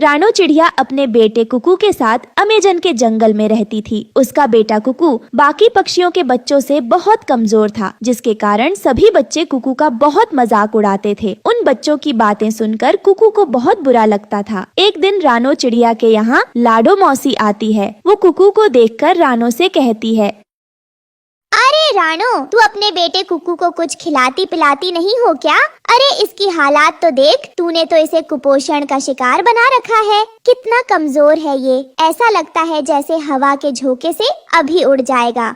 रानो चिड़िया अपने बेटे कुकू के साथ अमेजन के जंगल में रहती थी। उसका बेटा कुकू बाकी पक्षियों के बच्चों से बहुत कमजोर था, जिसके कारण सभी बच्चे कुकू का बहुत मजाक उड़ाते थे। उन बच्चों की बातें सुनकर कुकू को बहुत बुरा लगता था। एक दिन रानो चिड़िया के यहाँ लाडो मौसी आती है। वो कुकू को देखकर रानो से कहती है, अरे रानो, तू अपने बेटे कुकू को कुछ खिलाती पिलाती नहीं हो क्या? अरे इसकी हालात तो देख, तूने तो इसे कुपोषण का शिकार बना रखा है। कितना कमजोर है ये, ऐसा लगता है जैसे हवा के झोंके से अभी उड़ जाएगा।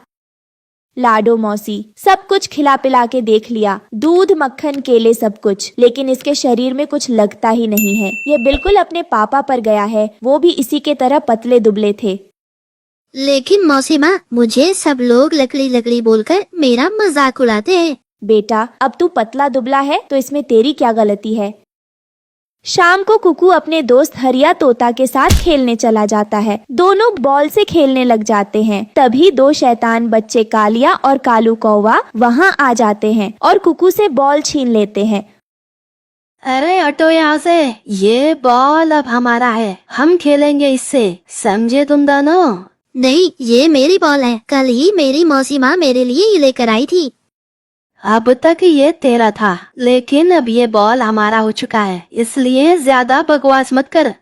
लाडो मौसी सब कुछ खिला पिला के देख लिया, दूध मक्खन केले सब कुछ, लेकिन इसके शरीर में कुछ लगता ही नहीं है। ये बिल्कुल अपने पापा पर गया है, वो भी इसी के तरह पतले दुबले थे। लेकिन मौसी माँ, मुझे सब लोग लकड़ी लकड़ी बोलकर मेरा मजाक उड़ाते हैं। बेटा, अब तू पतला दुबला है तो इसमें तेरी क्या गलती है। शाम को कुकू अपने दोस्त हरिया तोता के साथ खेलने चला जाता है। दोनों बॉल से खेलने लग जाते हैं। तभी दो शैतान बच्चे कालिया और कालू कौवा वहाँ आ जाते हैं और कुकू से बॉल छीन लेते हैं। अरे हटो यहाँ से, ये बॉल अब हमारा है, हम खेलेंगे इससे, समझे तुम दोनों? नहीं, ये मेरी बॉल है। कल ही मेरी मौसी माँ मेरे लिए ये लेकर आई थी। अब तक ये तेरा था, लेकिन अब ये बॉल हमारा हो चुका है, इसलिए ज्यादा बकवास मत कर।